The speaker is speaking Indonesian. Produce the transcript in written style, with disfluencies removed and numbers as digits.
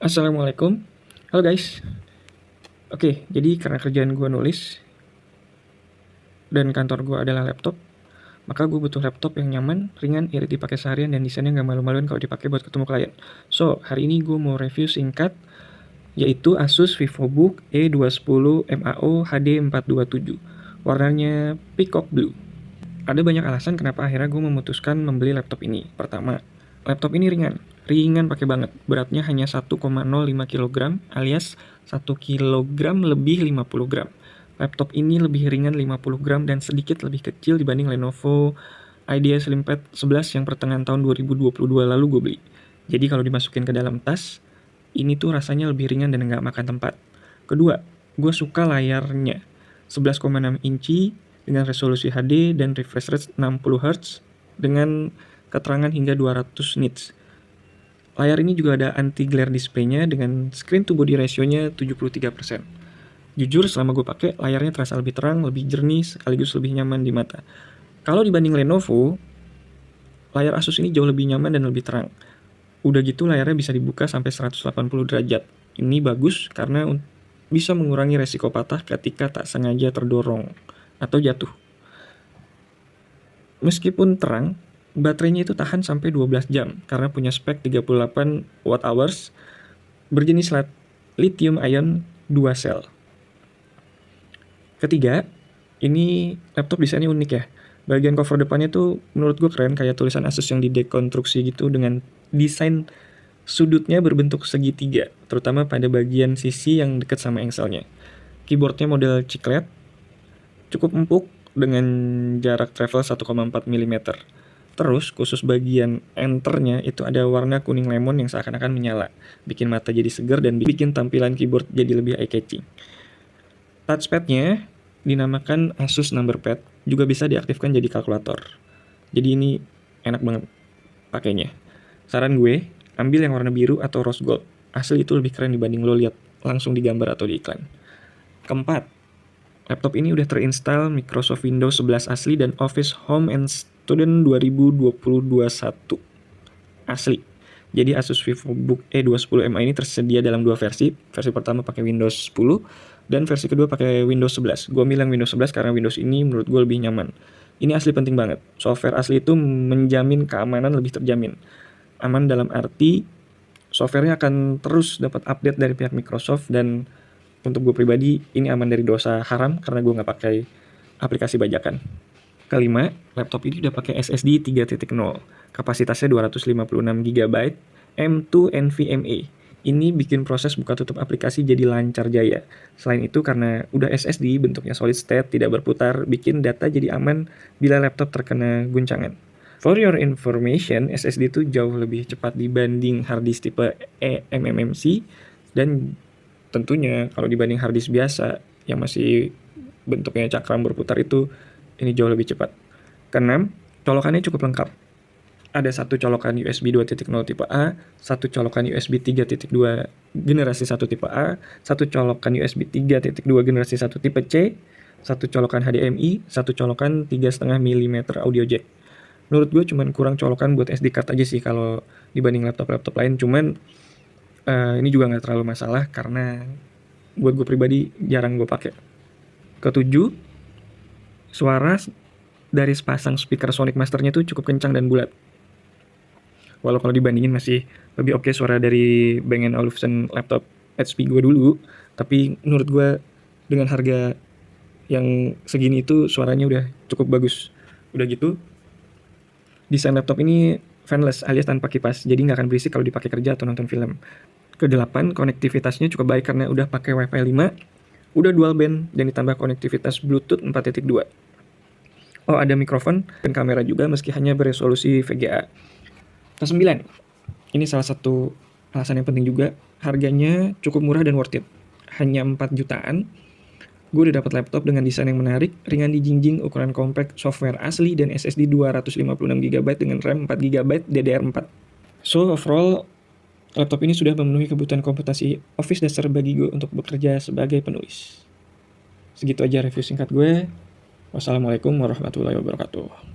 Assalamualaikum. Halo guys. Oke, jadi karena kerjaan gue nulis dan kantor gue adalah laptop, maka gue butuh laptop yang nyaman, ringan, irit dipakai seharian, dan desainnya nggak malu-maluin kalau dipakai buat ketemu klien. So, hari ini gue mau review singkat, yaitu Asus VivoBook E210 MAO HD 427. Warnanya peacock blue. Ada banyak alasan kenapa akhirnya gue memutuskan membeli laptop ini. Pertama, laptop ini ringan pakai banget. Beratnya hanya 1,05 kg alias 1 kg lebih 50 gram. Laptop ini lebih ringan 50 gram dan sedikit lebih kecil dibanding Lenovo IDEA SlimPad 11 yang pertengahan tahun 2022 lalu gue beli. Jadi kalau dimasukin ke dalam tas, ini tuh rasanya lebih ringan dan nggak makan tempat. Kedua, gue suka layarnya. 11,6 inci dengan resolusi HD dan refresh rate 60 Hz dengan keterangan hingga 200 nits. Layar ini juga ada anti-glare display-nya dengan screen to body ratio-nya 73%. Jujur selama gue pakai, layarnya terasa lebih terang, lebih jernih, sekaligus lebih nyaman di mata. Kalau dibanding Lenovo, layar Asus ini jauh lebih nyaman dan lebih terang. Udah gitu layarnya bisa dibuka sampai 180 derajat. Ini bagus karena bisa mengurangi resiko patah ketika tak sengaja terdorong atau jatuh. Meskipun terang, baterainya itu tahan sampai 12 jam karena punya spek 38 Wh berjenis lithium ion 2 sel. Ketiga, ini laptop desainnya unik ya. Bagian cover depannya tuh menurut gue keren, kayak tulisan Asus yang didekonstruksi gitu dengan desain sudutnya berbentuk segitiga, terutama pada bagian sisi yang dekat sama engselnya. Keyboardnya model chiclet, cukup empuk dengan jarak travel 1,4 mm. Terus khusus bagian enternya itu ada warna kuning lemon yang seakan-akan menyala, bikin mata jadi segar dan bikin tampilan keyboard jadi lebih eye-catching. Touchpadnya dinamakan Asus Numberpad, juga bisa diaktifkan jadi kalkulator. Jadi ini enak banget pakainya. Saran gue, ambil yang warna biru atau rose gold. Asli itu lebih keren dibanding lo lihat langsung di gambar atau di iklan. Keempat, laptop ini udah terinstall Microsoft Windows 11 asli dan Office Home and Student 2021 asli. Jadi Asus VivoBook E210 MA ini tersedia dalam dua versi. Versi pertama pakai Windows 10 dan versi kedua pakai Windows 11. Gue bilang Windows 11 karena Windows ini menurut gue lebih nyaman. Ini asli penting banget. Software asli itu menjamin keamanan lebih terjamin. Aman dalam arti softwarenya akan terus dapat update dari pihak Microsoft, dan untuk gue pribadi ini aman dari dosa haram karena gue nggak pakai aplikasi bajakan. Kelima, laptop ini udah pakai SSD 3.0, kapasitasnya 256 GB, M2 NVMe. Ini bikin proses buka tutup aplikasi jadi lancar jaya. Selain itu karena udah SSD bentuknya solid state, tidak berputar, bikin data jadi aman bila laptop terkena guncangan. For your information, SSD itu jauh lebih cepat dibanding hard disk tipe eMMC, dan tentunya kalau dibanding hard disk biasa yang masih bentuknya cakram berputar itu, ini jauh lebih cepat. Keenam, colokannya cukup lengkap. Ada satu colokan USB 2.0 tipe A, satu colokan USB 3.2 generasi 1 tipe A, satu colokan USB 3.2 generasi 1 tipe C, satu colokan HDMI, satu colokan 3,5 mm audio jack. Menurut gue cuman kurang colokan buat SD card aja sih kalau dibanding laptop-laptop lain. Cuman ini juga nggak terlalu masalah karena buat gue pribadi jarang gue pakai. Ketujuh, suara dari sepasang speaker Sonic Masternya tuh cukup kencang dan bulat. Walau kalau dibandingin masih lebih oke suara dari Bang & Olufsen laptop HP gue dulu, tapi menurut gue dengan harga yang segini itu suaranya udah cukup bagus. Udah gitu, desain laptop ini fanless alias tanpa kipas, jadi nggak akan berisik kalau dipakai kerja atau nonton film. Kedelapan, konektivitasnya cukup baik karena udah pakai Wi-Fi 5, udah dual band, dan ditambah konektivitas Bluetooth 4.2. Oh, ada mikrofon dan kamera juga meski hanya beresolusi VGA. Ke-9, ini salah satu alasan yang penting juga, harganya cukup murah dan worth it. Hanya 4 jutaan, gue udah dapat laptop dengan desain yang menarik, ringan dijinjing, ukuran compact, software asli, dan SSD 256 GB dengan RAM 4 GB DDR4. So overall, laptop ini sudah memenuhi kebutuhan komputasi Office dasar bagi gue untuk bekerja sebagai penulis. Segitu aja review singkat gue. Wassalamualaikum warahmatullahi wabarakatuh.